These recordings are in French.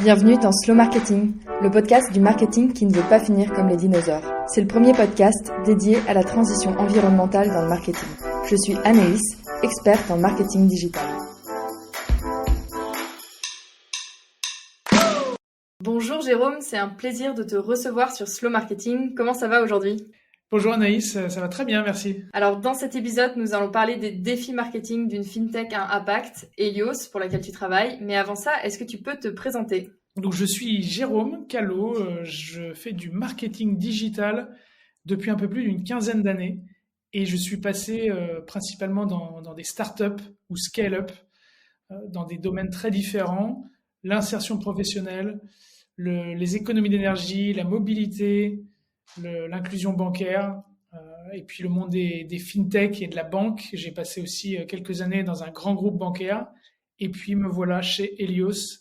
Bienvenue dans Slow Marketing, le podcast du marketing qui ne veut pas finir comme les dinosaures. C'est le premier podcast dédié à la transition environnementale dans le marketing. Je suis Anaïs, experte en marketing digital. Bonjour Jérôme, c'est un plaisir de te recevoir sur Slow Marketing. Comment ça va aujourd'hui ? Bonjour Anaïs, ça va très bien, merci. Alors dans cet épisode, nous allons parler des défis marketing d'une fintech à impact, Helios, pour laquelle tu travailles. Mais avant ça, est-ce que tu peux te présenter ? Donc je suis Jérôme Callot, je fais du marketing digital depuis un peu plus d'une quinzaine d'années et je suis passé principalement dans des startups ou scale-up, dans des domaines très différents, l'insertion professionnelle, les économies d'énergie, la mobilité, l'inclusion bancaire, et puis le monde des fintech et de la banque. J'ai passé aussi quelques années dans un grand groupe bancaire, et puis me voilà chez Helios,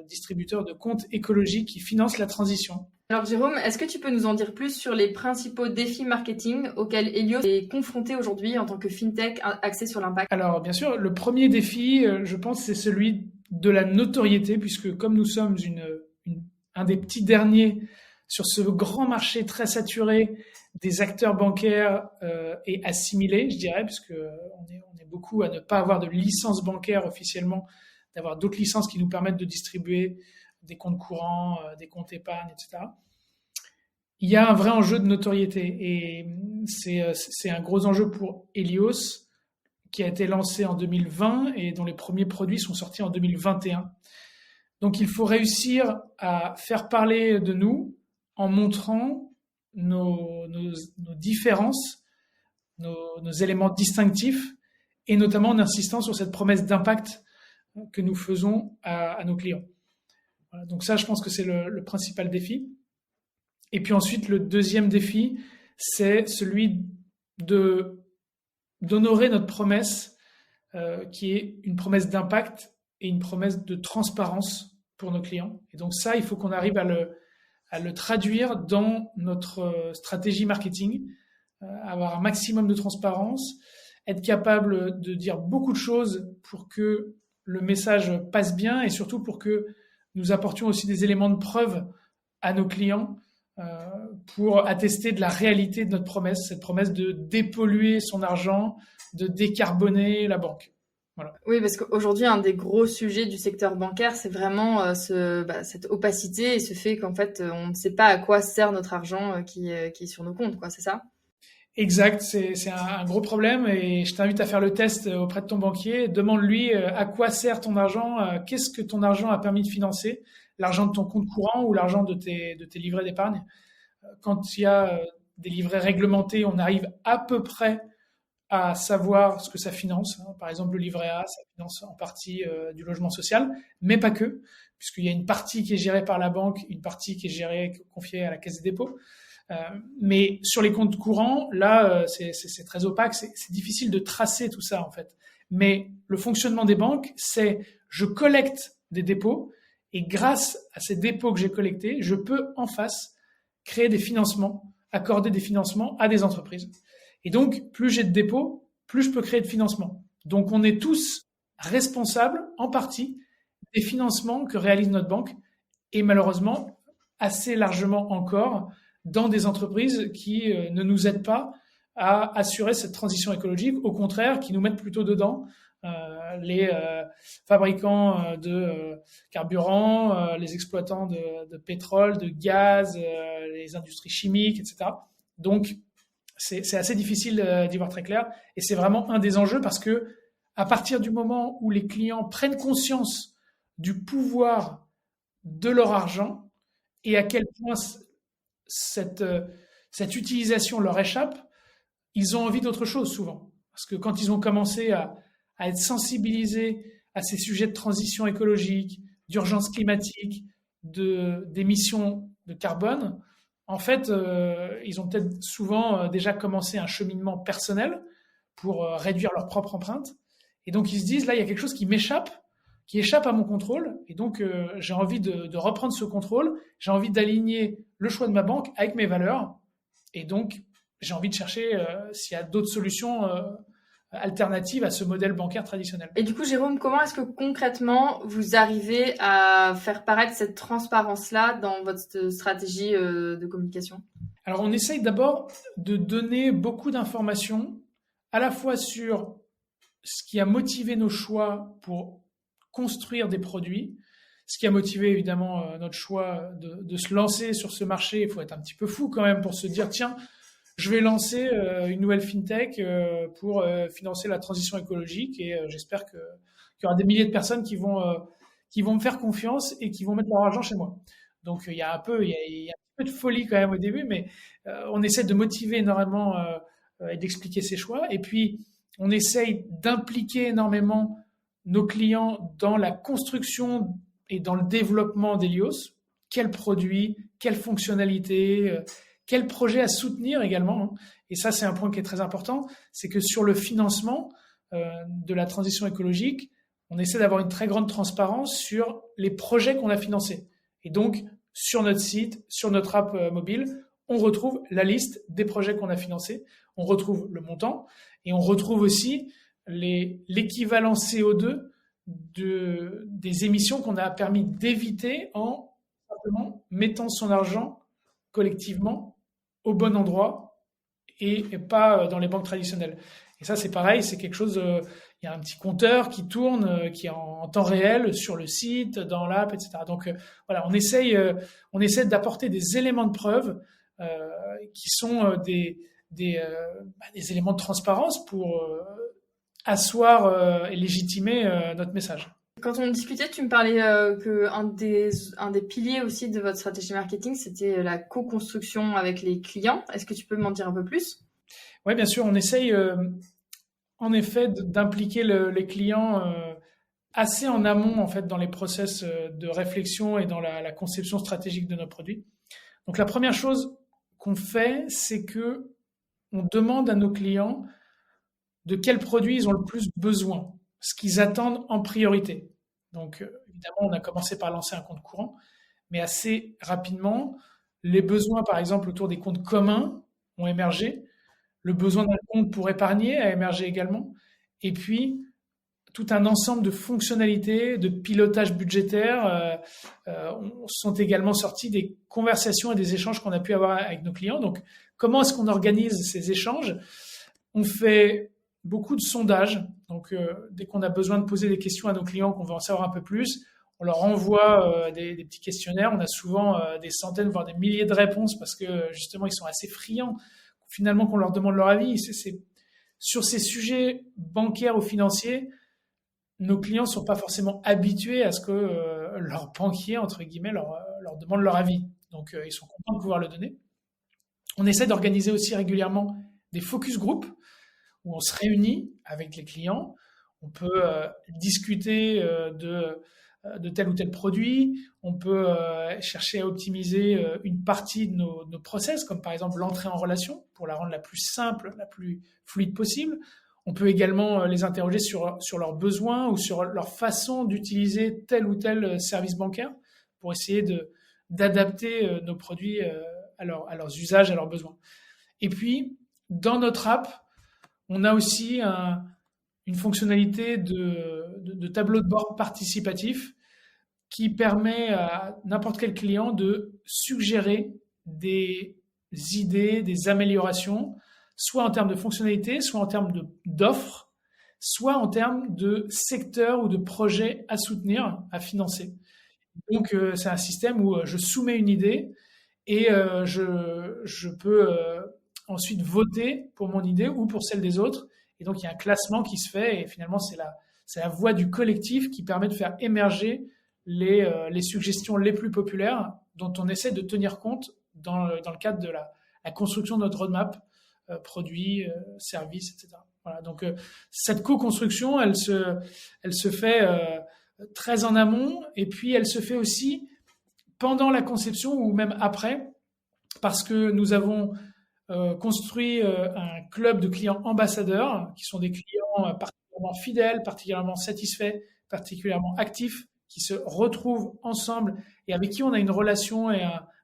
distributeur de comptes écologiques qui finance la transition. Alors Jérôme, est-ce que tu peux nous en dire plus sur les principaux défis marketing auxquels Helios est confronté aujourd'hui en tant que fintech axé sur l'impact ? Alors bien sûr, le premier défi, je pense, c'est celui de la notoriété, puisque comme nous sommes un des petits derniers sur ce grand marché très saturé des acteurs bancaires et assimilés, je dirais, puisque on est beaucoup à ne pas avoir de licence bancaire officiellement, d'avoir d'autres licences qui nous permettent de distribuer des comptes courants, des comptes épargne, etc. Il y a un vrai enjeu de notoriété et c'est un gros enjeu pour Helios qui a été lancé en 2020 et dont les premiers produits sont sortis en 2021. Donc il faut réussir à faire parler de nous en montrant nos différences, nos éléments distinctifs et notamment en insistant sur cette promesse d'impact que nous faisons à nos clients. Voilà, donc ça, je pense que c'est le principal défi. Et puis ensuite, le deuxième défi, c'est celui d'honorer notre promesse, qui est une promesse d'impact et une promesse de transparence pour nos clients. Et donc ça, il faut qu'on arrive à le traduire dans notre stratégie marketing, avoir un maximum de transparence, être capable de dire beaucoup de choses pour que le message passe bien et surtout pour que nous apportions aussi des éléments de preuve à nos clients pour attester de la réalité de notre promesse, cette promesse de dépolluer son argent, de décarboner la banque. Voilà. Oui, parce qu'aujourd'hui, un des gros sujets du secteur bancaire, c'est vraiment cette opacité et ce fait qu'en fait, on ne sait pas à quoi sert notre argent qui est sur nos comptes, quoi, c'est ça ? Exact, c'est un gros problème et je t'invite à faire le test auprès de ton banquier. Demande-lui à quoi sert ton argent, qu'est-ce que ton argent a permis de financer, l'argent de ton compte courant ou l'argent de tes livrets d'épargne. Quand il y a des livrets réglementés, on arrive à peu près à savoir ce que ça finance. Par exemple, le livret A, ça finance en partie du logement social, mais pas que, puisqu'il y a une partie qui est gérée par la banque, une partie qui est confiée à la Caisse des dépôts. Mais sur les comptes courants, là, c'est très opaque, c'est difficile de tracer tout ça en fait. Mais le fonctionnement des banques, c'est je collecte des dépôts et grâce à ces dépôts que j'ai collectés, je peux en face créer des financements, accorder des financements à des entreprises. Et donc, plus j'ai de dépôts, plus je peux créer de financements. Donc, on est tous responsables, en partie, des financements que réalise notre banque et malheureusement, assez largement encore, dans des entreprises qui ne nous aident pas à assurer cette transition écologique, au contraire, qui nous mettent plutôt dedans, les fabricants de carburant, les exploitants de pétrole, de gaz, les industries chimiques, etc. Donc, c'est assez difficile d'y voir très clair et c'est vraiment un des enjeux parce que à partir du moment où les clients prennent conscience du pouvoir de leur argent et à quel point cette utilisation leur échappe, ils ont envie d'autre chose souvent. Parce que quand ils ont commencé à être sensibilisés à ces sujets de transition écologique, d'urgence climatique, d'émissions de carbone, en fait, ils ont peut-être souvent déjà commencé un cheminement personnel pour réduire leur propre empreinte. Et donc, ils se disent, là, il y a quelque chose qui m'échappe, qui échappe à mon contrôle. Et donc, j'ai envie de reprendre ce contrôle. J'ai envie d'aligner le choix de ma banque avec mes valeurs. Et donc, j'ai envie de chercher s'il y a d'autres solutions alternative à ce modèle bancaire traditionnel. Et du coup, Jérôme, comment est-ce que concrètement vous arrivez à faire paraître cette transparence-là dans votre stratégie de communication ? Alors, on essaye d'abord de donner beaucoup d'informations, à la fois sur ce qui a motivé nos choix pour construire des produits, ce qui a motivé évidemment notre choix de se lancer sur ce marché. Il faut être un petit peu fou quand même pour se dire, tiens, je vais lancer une nouvelle fintech pour financer la transition écologique et j'espère qu'il y aura des milliers de personnes qui vont me faire confiance et qui vont mettre leur argent chez moi. Donc il y a un peu de folie quand même au début, mais on essaie de motiver énormément et d'expliquer ses choix. Et puis on essaye d'impliquer énormément nos clients dans la construction et dans le développement d'Helios. Quels produits, quelles fonctionnalités, quel projet à soutenir également. Et ça, c'est un point qui est très important, c'est que sur le financement de la transition écologique, on essaie d'avoir une très grande transparence sur les projets qu'on a financés. Et donc, sur notre site, sur notre app mobile, on retrouve la liste des projets qu'on a financés, on retrouve le montant et on retrouve aussi l'équivalent CO2 des émissions qu'on a permis d'éviter en simplement mettant son argent collectivement au bon endroit et pas dans les banques traditionnelles. Et ça, c'est pareil, c'est quelque chose, il y a un petit compteur qui tourne, qui est en temps réel sur le site, dans l'app, etc. Donc voilà, on essaie d'apporter des éléments de preuve qui sont des éléments de transparence pour asseoir et légitimer notre message. Quand on discutait, tu me parlais qu'un des piliers aussi de votre stratégie marketing, c'était la co-construction avec les clients. Est-ce que tu peux m'en dire un peu plus ? Oui, bien sûr. On essaye en effet d'impliquer les clients assez en amont en fait dans les process de réflexion et dans la conception stratégique de nos produits. Donc la première chose qu'on fait, c'est que on demande à nos clients de quels produits ils ont le plus besoin, ce qu'ils attendent en priorité. Donc, évidemment, on a commencé par lancer un compte courant, mais assez rapidement, les besoins, par exemple, autour des comptes communs ont émergé. Le besoin d'un compte pour épargner a émergé également. Et puis, tout un ensemble de fonctionnalités, de pilotage budgétaire sont également sortis des conversations et des échanges qu'on a pu avoir avec nos clients. Donc, comment est-ce qu'on organise ces échanges ? On fait beaucoup de sondages. Donc, dès qu'on a besoin de poser des questions à nos clients, qu'on veut en savoir un peu plus, on leur envoie des petits questionnaires. On a souvent des centaines, voire des milliers de réponses parce que justement, ils sont assez friands. Finalement, qu'on leur demande leur avis. Sur ces sujets bancaires ou financiers, nos clients ne sont pas forcément habitués à ce que leur banquier, entre guillemets, leur demande leur avis. Donc, ils sont contents de pouvoir le donner. On essaie d'organiser aussi régulièrement des focus group où on se réunit avec les clients. On peut discuter de tel ou tel produit. On peut chercher à optimiser une partie de nos process, comme par exemple l'entrée en relation, pour la rendre la plus simple, la plus fluide possible. On peut également les interroger sur leurs besoins ou sur leur façon d'utiliser tel ou tel service bancaire pour essayer d'adapter nos produits à leurs usages, à leurs besoins. Et puis, dans notre app, on a aussi une fonctionnalité de tableau de bord participatif qui permet à n'importe quel client de suggérer des idées, des améliorations, soit en termes de fonctionnalités, soit en termes d'offres, soit en termes de secteurs ou de projets à soutenir, à financer. Donc, c'est un système où je soumets une idée et je peux ensuite voter pour mon idée ou pour celle des autres. Et donc, il y a un classement qui se fait et finalement, c'est la voix du collectif qui permet de faire émerger les suggestions les plus populaires dont on essaie de tenir compte dans le cadre de la construction de notre roadmap, produits, services, etc. Voilà, donc, cette co-construction, elle se fait très en amont et puis elle se fait aussi pendant la conception ou même après parce que nous avons construit un club de clients ambassadeurs qui sont des clients particulièrement fidèles, particulièrement satisfaits, particulièrement actifs, qui se retrouvent ensemble et avec qui on a une relation et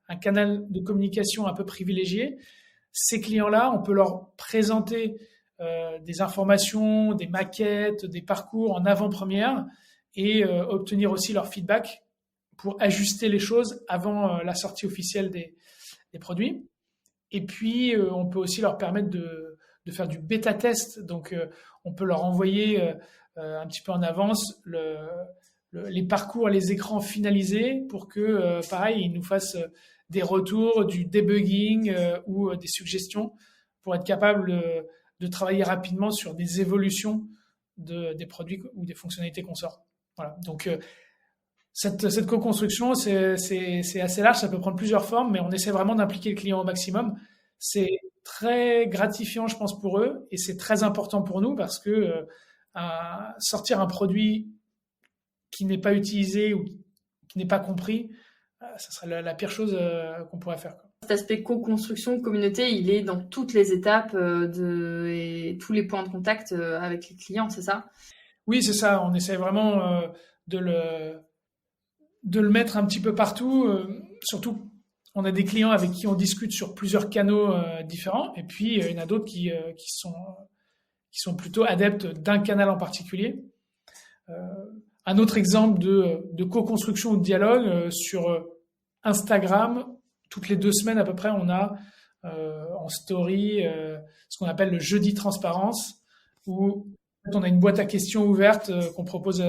un canal de communication un peu privilégié. Ces clients-là, on peut leur présenter des informations, des maquettes, des parcours en avant-première et obtenir aussi leur feedback pour ajuster les choses avant la sortie officielle des produits. Et puis, on peut aussi leur permettre de faire du bêta-test. Donc, on peut leur envoyer un petit peu en avance les parcours, les écrans finalisés pour que, pareil, ils nous fassent des retours, du debugging ou des suggestions pour être capable de travailler rapidement sur des évolutions des produits ou des fonctionnalités qu'on sort. Voilà. Donc, cette co-construction, c'est assez large, ça peut prendre plusieurs formes, mais on essaie vraiment d'impliquer le client au maximum. C'est très gratifiant, je pense, pour eux, et c'est très important pour nous parce que sortir un produit qui n'est pas utilisé ou qui n'est pas compris, ça serait la pire chose qu'on pourrait faire, quoi. Cet aspect co-construction, communauté, il est dans toutes les étapes et tous les points de contact avec les clients, c'est ça? Oui, c'est ça. On essaie vraiment de le mettre un petit peu partout. Surtout, on a des clients avec qui on discute sur plusieurs canaux différents, et puis il y en a d'autres qui sont plutôt adeptes d'un canal en particulier. Un autre exemple de co-construction ou de dialogue sur Instagram, toutes les 2 semaines à peu près, on a en story ce qu'on appelle le jeudi transparence, où on a une boîte à questions ouverte qu'on propose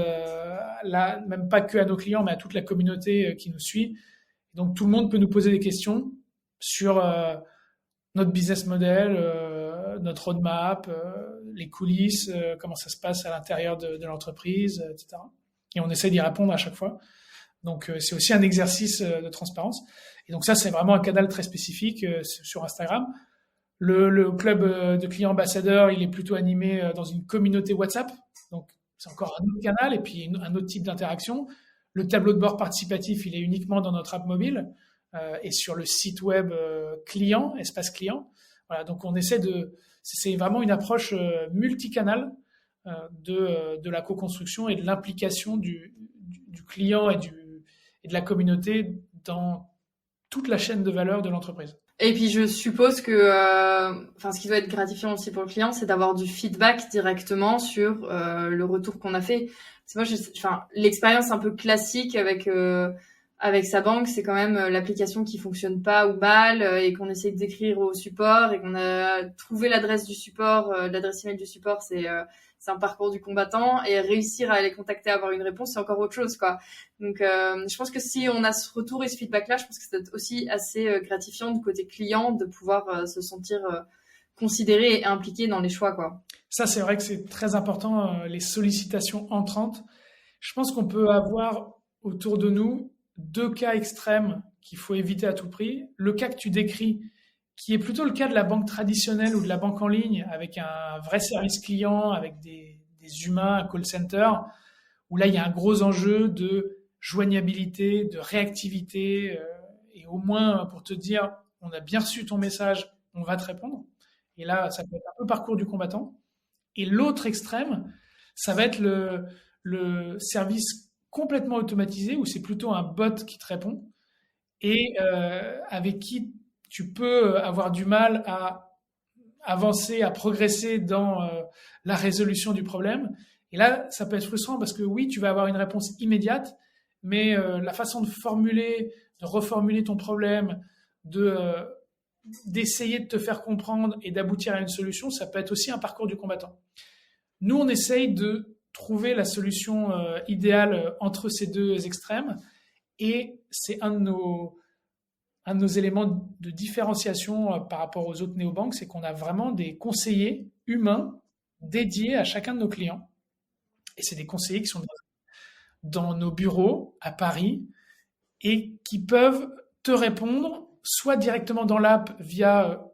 là, même pas que à nos clients, mais à toute la communauté qui nous suit. Donc tout le monde peut nous poser des questions sur notre business model, notre roadmap, les coulisses, comment ça se passe à l'intérieur de l'entreprise, etc. Et on essaie d'y répondre à chaque fois. Donc c'est aussi un exercice de transparence. Et donc ça, c'est vraiment un canal très spécifique sur Instagram. Le club de clients ambassadeurs, il est plutôt animé dans une communauté WhatsApp. Donc c'est encore un autre canal et puis un autre type d'interaction. Le tableau de bord participatif, il est uniquement dans notre app mobile et sur le site web client, espace client. Voilà, donc on essaie c'est vraiment une approche multicanal de la co-construction et de l'implication du client et de la communauté dans toute la chaîne de valeur de l'entreprise. Et puis je suppose que, ce qui doit être gratifiant aussi pour le client, c'est d'avoir du feedback directement sur le retour qu'on a fait. Parce que moi, l'expérience un peu classique avec sa banque, c'est quand même l'application qui fonctionne pas ou mal et qu'on essaie d'écrire au support et qu'on a trouvé l'adresse du support, l'adresse email du support, c'est un parcours du combattant, et réussir à les contacter, avoir une réponse, c'est encore autre chose, quoi. Donc, je pense que si on a ce retour et ce feedback-là, je pense que c'est aussi assez gratifiant du côté client de pouvoir se sentir considéré et impliqué dans les choix, quoi. Ça, c'est vrai que c'est très important, les sollicitations entrantes. Je pense qu'on peut avoir autour de nous 2 cas extrêmes qu'il faut éviter à tout prix. Le cas que tu décris, qui est plutôt le cas de la banque traditionnelle ou de la banque en ligne, avec un vrai service client, avec des humains, un call center, où là, il y a un gros enjeu de joignabilité, de réactivité, et au moins pour te dire, on a bien reçu ton message, on va te répondre. Et là, ça peut être un peu parcours du combattant. Et l'autre extrême, ça va être le service complètement automatisé, où c'est plutôt un bot qui te répond, et avec qui tu peux avoir du mal à avancer, à progresser dans la résolution du problème. Et là, ça peut être frustrant parce que oui, tu vas avoir une réponse immédiate, mais la façon de reformuler ton problème, d'essayer de te faire comprendre et d'aboutir à une solution, ça peut être aussi un parcours du combattant. Nous, on essaye de trouver la solution idéale entre ces 2 extrêmes, et c'est un de nos éléments de différenciation par rapport aux autres néobanques, c'est qu'on a vraiment des conseillers humains dédiés à chacun de nos clients. Et c'est des conseillers qui sont dans nos bureaux à Paris et qui peuvent te répondre soit directement dans l'app via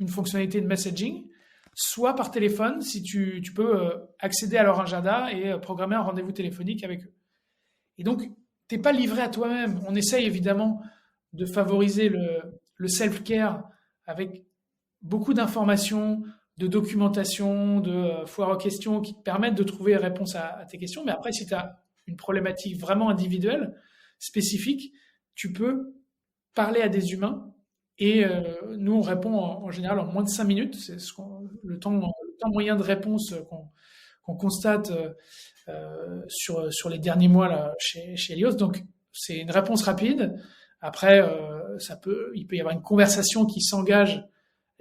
une fonctionnalité de messaging, soit par téléphone si tu peux accéder à leur agenda et programmer un rendez-vous téléphonique avec eux. Et donc, tu n'es pas livré à toi-même. On essaye évidemment de favoriser le self-care avec beaucoup d'informations, de documentation, de foires aux questions qui te permettent de trouver réponse à tes questions. Mais après, si tu as une problématique vraiment individuelle, spécifique, tu peux parler à des humains et nous, on répond en général en moins de 5 minutes. C'est le temps temps moyen de réponse qu'on constate sur les derniers mois là, chez Helios. Donc, c'est une réponse rapide. Après, il peut y avoir une conversation qui s'engage.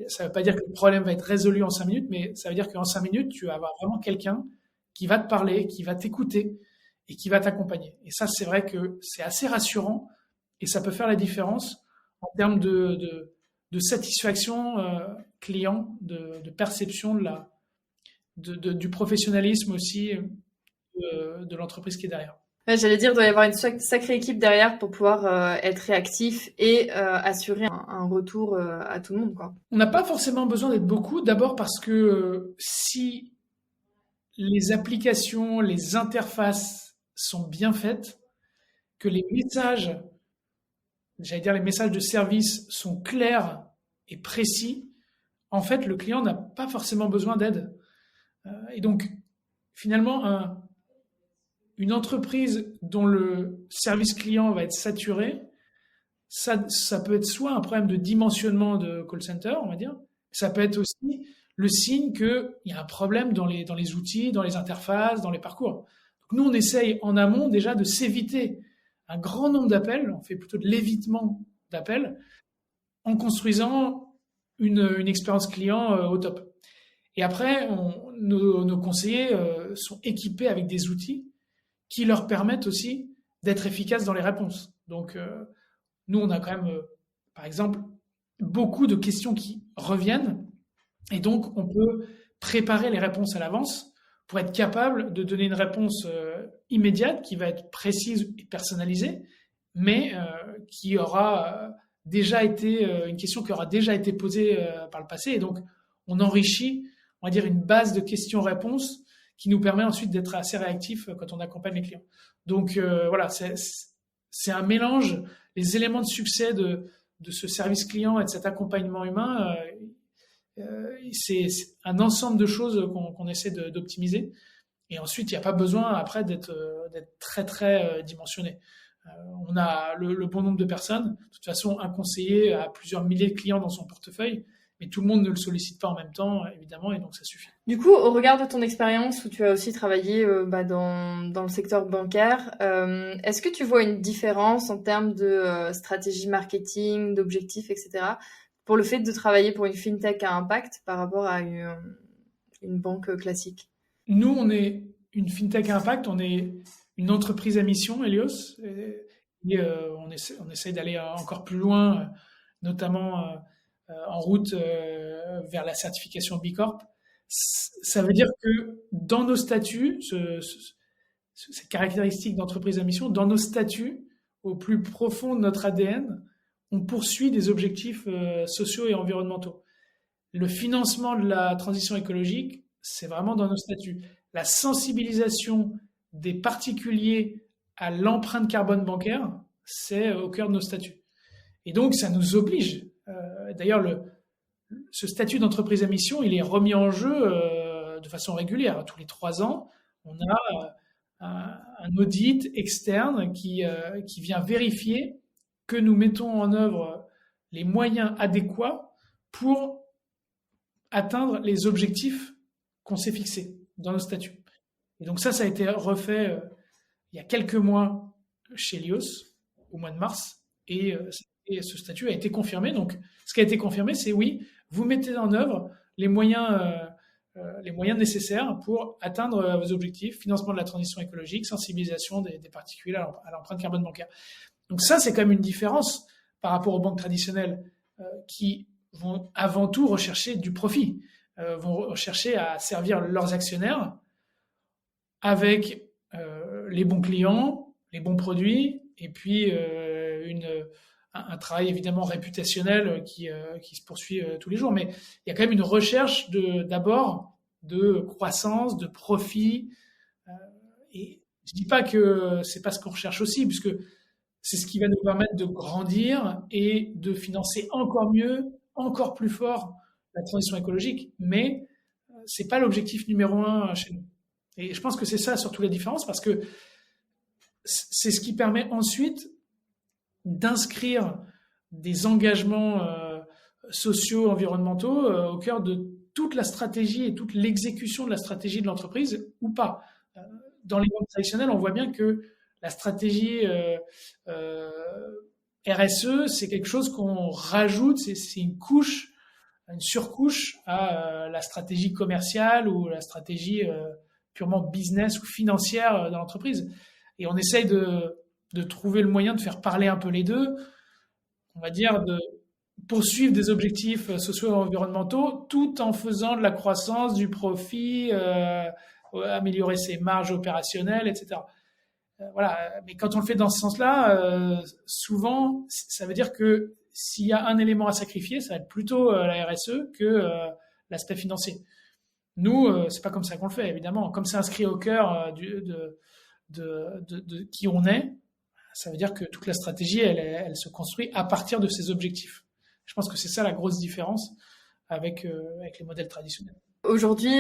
Ça ne veut pas dire que le problème va être résolu en 5 minutes, mais ça veut dire qu'en 5 minutes, tu vas avoir vraiment quelqu'un qui va te parler, qui va t'écouter et qui va t'accompagner. Et ça, c'est vrai que c'est assez rassurant et ça peut faire la différence en termes de satisfaction client, de perception du professionnalisme aussi de l'entreprise qui est derrière. Ouais, j'allais dire, il doit y avoir une sacrée équipe derrière pour pouvoir être réactif et assurer un retour à tout le monde, quoi. On n'a pas forcément besoin d'être beaucoup, d'abord parce que si les applications, les interfaces sont bien faites, que les messages, j'allais dire les messages de service sont clairs et précis, en fait, le client n'a pas forcément besoin d'aide. Et donc, finalement, une entreprise dont le service client va être saturé, ça peut être soit un problème de dimensionnement de call center, on va dire, ça peut être aussi le signe qu'il y a un problème dans les outils, dans les interfaces, dans les parcours. Donc nous, on essaye en amont déjà de s'éviter un grand nombre d'appels, on fait plutôt de l'évitement d'appels, en construisant une expérience client au top. Et après, nos conseillers sont équipés avec des outils qui leur permettent aussi d'être efficaces dans les réponses. Donc, nous, on a quand même, par exemple, beaucoup de questions qui reviennent, et donc on peut préparer les réponses à l'avance pour être capable de donner une réponse immédiate qui va être précise et personnalisée, mais qui aura déjà été une question qui aura déjà été posée par le passé, et donc on enrichit, on va dire, une base de questions-réponses qui nous permet ensuite d'être assez réactif quand on accompagne les clients. Donc voilà, c'est un mélange, les éléments de succès de ce service client et de cet accompagnement humain, c'est un ensemble de choses qu'on essaie d'optimiser. Et ensuite, il n'y a pas besoin après d'être très très dimensionné. On a le bon nombre de personnes. De toute façon, un conseiller a plusieurs milliers de clients dans son portefeuille, mais tout le monde ne le sollicite pas en même temps, évidemment, et donc ça suffit. Du coup, au regard de ton expérience où tu as aussi travaillé dans le secteur bancaire, est-ce que tu vois une différence en termes de stratégie marketing, d'objectifs, etc., pour le fait de travailler pour une fintech à impact par rapport à une banque classique? Nous, on est une fintech à impact, on est une entreprise à mission, Helios, et on essaie d'aller encore plus loin, notamment en route vers la certification B Corp. Ça veut dire que dans nos statuts, ces caractéristiques d'entreprise à mission, dans nos statuts, au plus profond de notre ADN, on poursuit des objectifs sociaux et environnementaux. Le financement de la transition écologique, c'est vraiment dans nos statuts. La sensibilisation des particuliers à l'empreinte carbone bancaire, c'est au cœur de nos statuts. Et donc, ça nous oblige. D'ailleurs, ce statut d'entreprise à mission, il est remis en jeu de façon régulière. Tous les 3 ans, on a un audit externe qui vient vérifier que nous mettons en œuvre les moyens adéquats pour atteindre les objectifs qu'on s'est fixés dans nos statuts. Et donc ça a été refait il y a quelques mois chez Helios, au mois de mars, et ce statut a été confirmé. Donc ce qui a été confirmé, c'est oui, vous mettez en œuvre les moyens nécessaires pour atteindre vos objectifs, financement de la transition écologique, sensibilisation des particuliers à l'empreinte carbone bancaire. Donc ça, c'est quand même une différence par rapport aux banques traditionnelles qui vont avant tout rechercher du profit, vont rechercher à servir leurs actionnaires avec les bons clients, les bons produits, et puis un travail évidemment réputationnel qui se poursuit tous les jours. Mais il y a quand même une recherche d'abord de croissance, de profit. Et je dis pas que c'est pas ce qu'on recherche aussi, puisque c'est ce qui va nous permettre de grandir et de financer encore mieux, encore plus fort la transition écologique. Mais c'est pas l'objectif numéro 1 chez nous. Et je pense que c'est ça surtout la différence, parce que c'est ce qui permet ensuite d'inscrire des engagements sociaux, environnementaux au cœur de toute la stratégie et toute l'exécution de la stratégie de l'entreprise ou pas. Dans les banques traditionnelles, on voit bien que la stratégie RSE, c'est quelque chose qu'on rajoute, c'est une couche, une surcouche à la stratégie commerciale ou la stratégie purement business ou financière de l'entreprise. Et on essaye de trouver le moyen de faire parler un peu les deux, on va dire de poursuivre des objectifs sociaux et environnementaux tout en faisant de la croissance, du profit, améliorer ses marges opérationnelles, etc. Voilà. Mais quand on le fait dans ce sens-là, souvent, ça veut dire que s'il y a un élément à sacrifier, ça va être plutôt la RSE que l'aspect financier. Nous, c'est pas comme ça qu'on le fait, évidemment. Comme c'est inscrit au cœur de qui on est, ça veut dire que toute la stratégie, elle se construit à partir de ces objectifs. Je pense que c'est ça la grosse différence avec les modèles traditionnels. Aujourd'hui,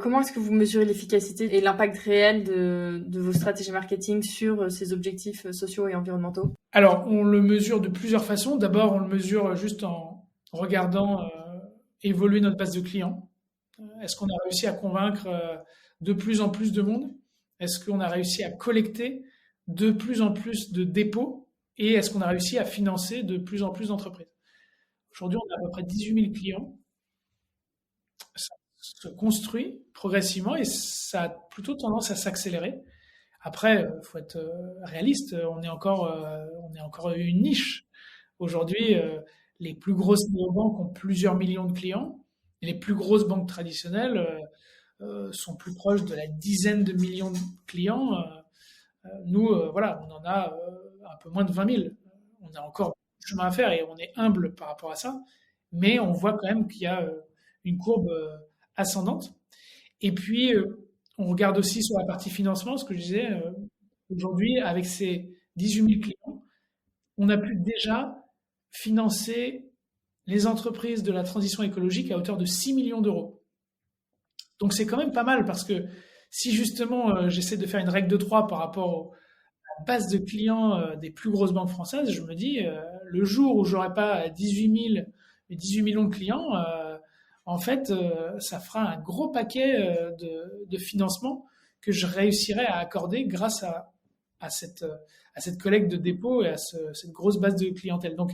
comment est-ce que vous mesurez l'efficacité et l'impact réel de vos stratégies marketing sur ces objectifs sociaux et environnementaux? Alors, on le mesure de plusieurs façons. D'abord, on le mesure juste en regardant évoluer notre base de clients. Est-ce qu'on a réussi à convaincre de plus en plus de monde? Est-ce qu'on a réussi à collecter de plus en plus de dépôts? Et est-ce qu'on a réussi à financer de plus en plus d'entreprises? Aujourd'hui, on a à peu près 18 000 clients. Ça se construit progressivement et ça a plutôt tendance à s'accélérer. Après, il faut être réaliste, on est encore une niche. Aujourd'hui, les plus grosses néobanques ont plusieurs millions de clients. Et les plus grosses banques traditionnelles sont plus proches de la dizaine de millions de clients. Nous, voilà, on en a un peu moins de 20 000. On a encore du chemin à faire et on est humble par rapport à ça. Mais on voit quand même qu'il y a une courbe ascendante. Et puis, on regarde aussi sur la partie financement, ce que je disais, aujourd'hui, avec ces 18 000 clients, on a pu déjà financer les entreprises de la transition écologique à hauteur de 6 millions d'euros. Donc c'est quand même pas mal parce que si justement j'essaie de faire une règle de 3 par rapport à la base de clients des plus grosses banques françaises, je me dis le jour où j'aurai pas 18 millions de clients, en fait ça fera un gros paquet de financement que je réussirai à accorder grâce à cette collecte de dépôts et à cette grosse base de clientèle. Donc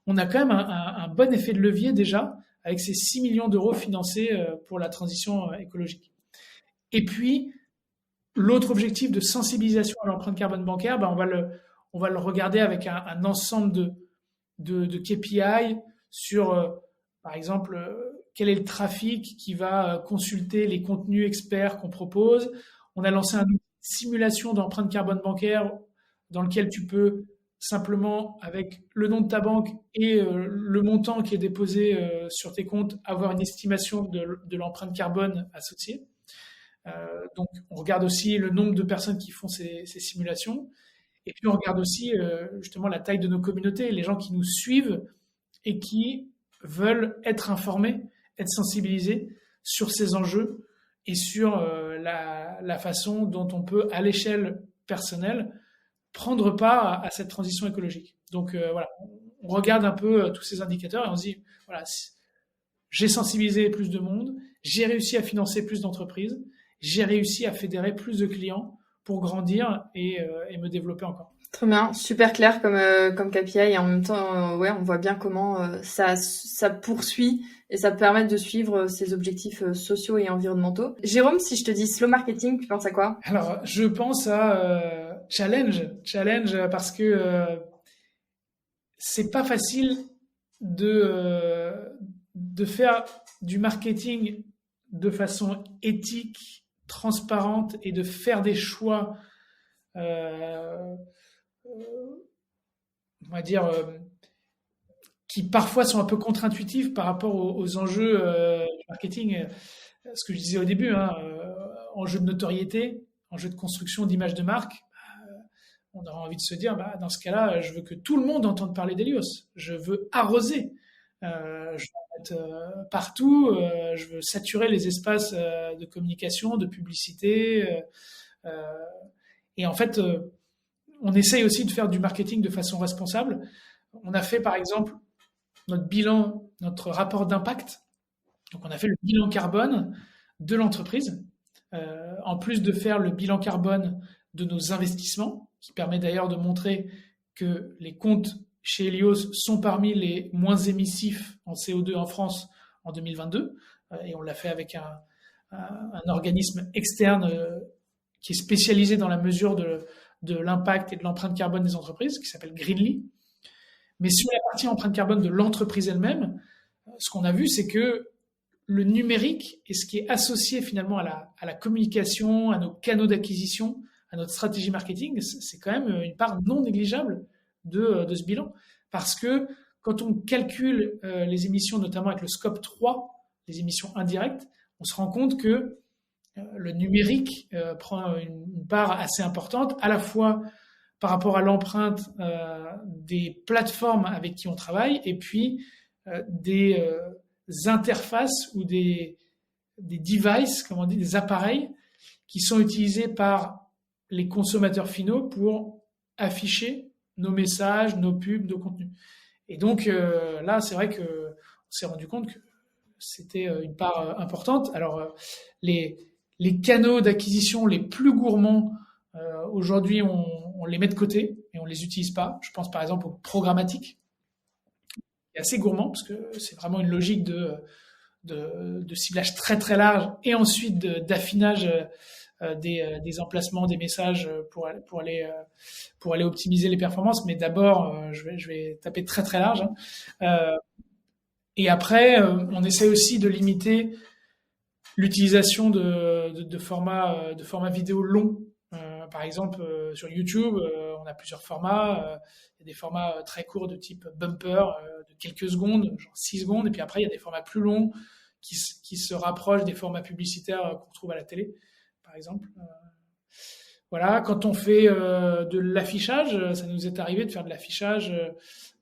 on a quand même un bon effet de levier déjà avec ces 6 millions d'euros financés pour la transition écologique. Et puis, l'autre objectif de sensibilisation à l'empreinte carbone bancaire, on va le regarder avec un ensemble de KPI sur, par exemple, quel est le trafic qui va consulter les contenus experts qu'on propose. On a lancé une simulation d'empreinte carbone bancaire dans lequel tu peux simplement, avec le nom de ta banque et le montant qui est déposé sur tes comptes, avoir une estimation de l'empreinte carbone associée. Donc, on regarde aussi le nombre de personnes qui font ces simulations. Et puis, on regarde aussi justement la taille de nos communautés, les gens qui nous suivent et qui veulent être informés, être sensibilisés sur ces enjeux et sur la façon dont on peut, à l'échelle personnelle, prendre part à cette transition écologique. Donc voilà, on regarde un peu tous ces indicateurs et on se dit, voilà, j'ai sensibilisé plus de monde, j'ai réussi à financer plus d'entreprises, j'ai réussi à fédérer plus de clients pour grandir et me développer encore. Très bien, super clair comme KPI et en même temps, ouais, on voit bien comment ça poursuit et ça permet de suivre ces objectifs sociaux et environnementaux. Jérôme, si je te dis slow marketing, tu penses à quoi? Alors, je pense à challenge parce que c'est pas facile de faire du marketing de façon éthique, transparente et de faire des choix on va dire, qui parfois sont un peu contre-intuitifs par rapport aux enjeux du marketing. Ce que je disais au début, enjeu de notoriété, enjeu de construction d'image de marque, on aura envie de se dire, dans ce cas-là, je veux que tout le monde entende parler d'Helios. Je veux arroser. Je veux mettre partout. Je veux saturer les espaces de communication, de publicité. Et en fait, on essaye aussi de faire du marketing de façon responsable. On a fait, par exemple, notre bilan, notre rapport d'impact Donc, on a fait le bilan carbone de l'entreprise, en plus de faire le bilan carbone de nos investissements, qui permet d'ailleurs de montrer que les comptes chez Helios sont parmi les moins émissifs en CO2 en France en 2022, et on l'a fait avec un organisme externe qui est spécialisé dans la mesure de l'impact et de l'empreinte carbone des entreprises, qui s'appelle Greenly. Mais sur la partie empreinte carbone de l'entreprise elle-même, ce qu'on a vu, c'est que le numérique et ce qui est associé finalement à la communication, à nos canaux d'acquisition, à notre stratégie marketing, c'est quand même une part non négligeable de ce bilan. Parce que quand on calcule les émissions, notamment avec le scope 3, les émissions indirectes, on se rend compte que le numérique prend une part assez importante, à la fois par rapport à l'empreinte des plateformes avec qui on travaille, et puis des interfaces ou des devices, comme on dit, des appareils qui sont utilisés par les consommateurs finaux pour afficher nos messages, nos pubs, nos contenus. Et donc là, c'est vrai qu'on s'est rendu compte que c'était une part importante. Alors, les canaux d'acquisition les plus gourmands, aujourd'hui, on les met de côté et on les utilise pas. Je pense par exemple au programmatique, qui est assez gourmand parce que c'est vraiment une logique de ciblage très très large et ensuite d'affinage des emplacements, des messages pour aller optimiser les performances. Mais d'abord, je vais taper très très large. Et après, on essaie aussi de limiter l'utilisation de formats vidéo longs. Par exemple, sur YouTube, on a plusieurs formats. Il y a des formats très courts de type bumper, de quelques secondes, genre 6 secondes. Et puis après, il y a des formats plus longs qui se rapprochent des formats publicitaires qu'on trouve à la télé, par exemple. Voilà, quand on fait de l'affichage, ça nous est arrivé de faire de l'affichage.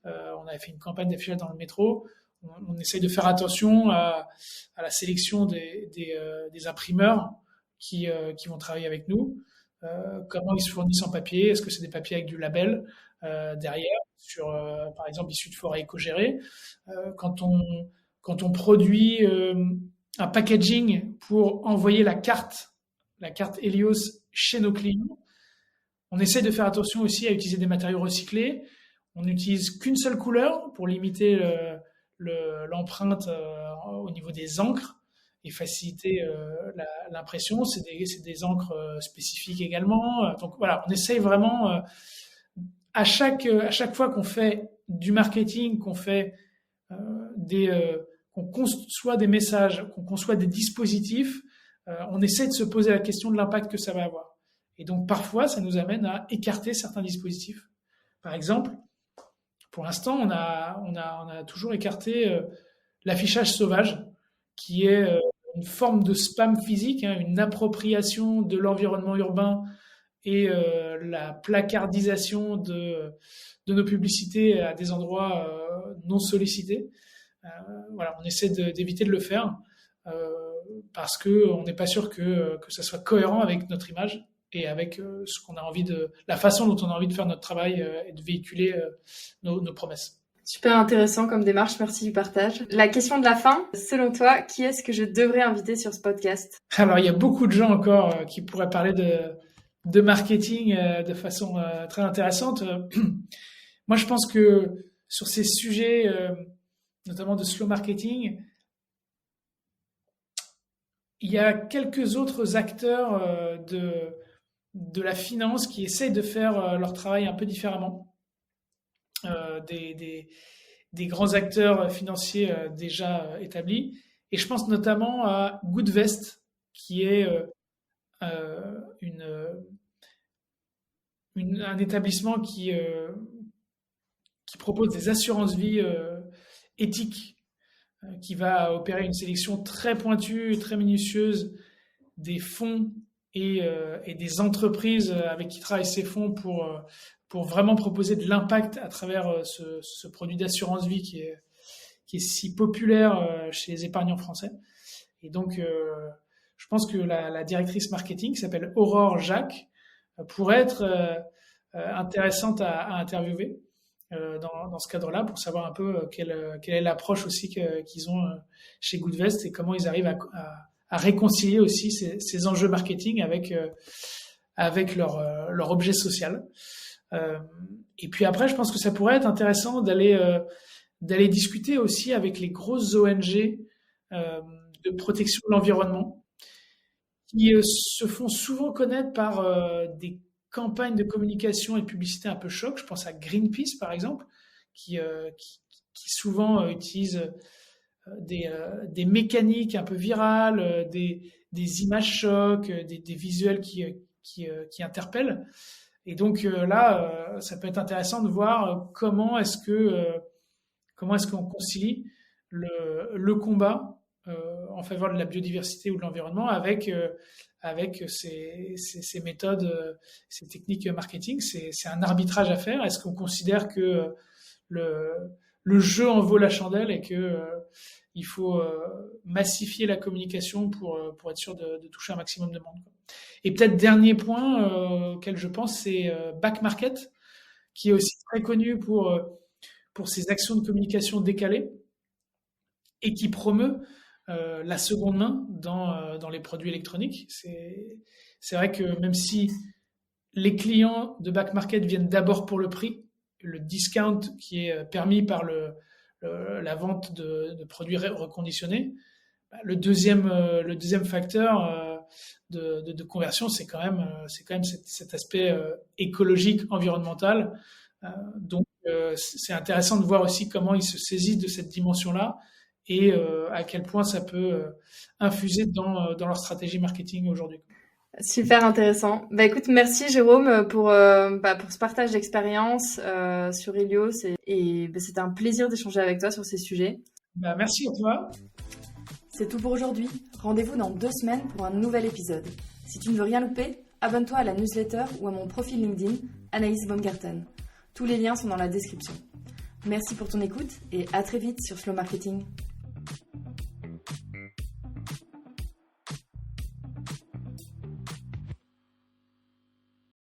On avait fait une campagne d'affichage dans le métro. On essaye de faire attention à la sélection des imprimeurs qui vont travailler avec nous. Comment ils se fournissent en papier, est-ce que c'est des papiers avec du label derrière, par exemple issus de forêts éco-gérées. Quand on produit un packaging pour envoyer la carte Helios chez nos clients, on essaie de faire attention aussi à utiliser des matériaux recyclés. On n'utilise qu'une seule couleur pour limiter l'empreinte au niveau des encres et faciliter l'impression. C'est des encres spécifiques également. Donc voilà, on essaye vraiment à chaque fois qu'on fait du marketing, qu'on conçoit des messages, qu'on conçoit des dispositifs, on essaie de se poser la question de l'impact que ça va avoir. Et donc parfois, ça nous amène à écarter certains dispositifs. Par exemple, pour l'instant, on a toujours écarté l'affichage sauvage, qui est une forme de spam physique, une appropriation de l'environnement urbain et la placardisation de nos publicités à des endroits non sollicités. Voilà, on essaie d'éviter de le faire parce qu'on n'est pas sûr que ça soit cohérent avec notre image et avec ce qu'on a envie la façon dont on a envie de faire notre travail et de véhiculer nos promesses. Super intéressant comme démarche, merci du partage. La question de la fin, selon toi, qui est-ce que je devrais inviter sur ce podcast ? Alors, il y a beaucoup de gens encore qui pourraient parler de marketing de façon très intéressante. Moi, je pense que sur ces sujets, notamment de slow marketing, il y a quelques autres acteurs de la finance qui essayent de faire leur travail un peu différemment. Des grands acteurs financiers déjà établis. Et je pense notamment à Goodvest, qui est un établissement qui propose des assurances-vie éthiques, qui va opérer une sélection très pointue, très minutieuse des fonds et des entreprises avec qui travaillent ces fonds pour vraiment proposer de l'impact à travers ce produit d'assurance-vie qui est si populaire chez les épargnants français. Et donc, je pense que la directrice marketing, qui s'appelle Aurore Jacques, pourrait être intéressante à interviewer. dans ce cadre-là pour savoir un peu quelle est l'approche aussi qu'ils ont chez Goodvest et comment ils arrivent à réconcilier aussi ces enjeux marketing avec leur objet social. Et puis après, je pense que ça pourrait être intéressant d'aller discuter aussi avec les grosses ONG de protection de l'environnement qui se font souvent connaître par des campagnes de communication et de publicité un peu choc. Je pense à Greenpeace, par exemple, qui souvent utilise des mécaniques un peu virales, des images chocs, des visuels qui interpellent. Et donc là, ça peut être intéressant de voir comment est-ce qu'on concilie le combat en faveur de la biodiversité ou de l'environnement avec ces méthodes, ces techniques marketing. C'est un arbitrage à faire. Est-ce qu'on considère que le jeu en vaut la chandelle et que il faut massifier la communication pour être sûr de toucher un maximum de monde, quoi. Et peut-être dernier point auquel je pense, c'est Back Market, qui est aussi très connu pour ses actions de communication décalées et qui promeut la seconde main dans les produits électroniques. C'est vrai que même si les clients de Back Market viennent d'abord pour le prix, le discount qui est permis par la vente de produits reconditionnés, le deuxième facteur de conversion, c'est quand même cet aspect écologique, environnemental. Donc c'est intéressant de voir aussi comment ils se saisissent de cette dimension-là et à quel point ça peut infuser dans leur stratégie marketing aujourd'hui. Super intéressant. Écoute, merci Jérôme pour ce partage d'expérience sur Helios et c'était un plaisir d'échanger avec toi sur ces sujets. Merci à toi. C'est tout pour aujourd'hui. Rendez-vous dans 2 semaines pour un nouvel épisode. Si tu ne veux rien louper, abonne-toi à la newsletter ou à mon profil LinkedIn, Anaïs Baumgarten. Tous les liens sont dans la description. Merci pour ton écoute et à très vite sur Slow Marketing.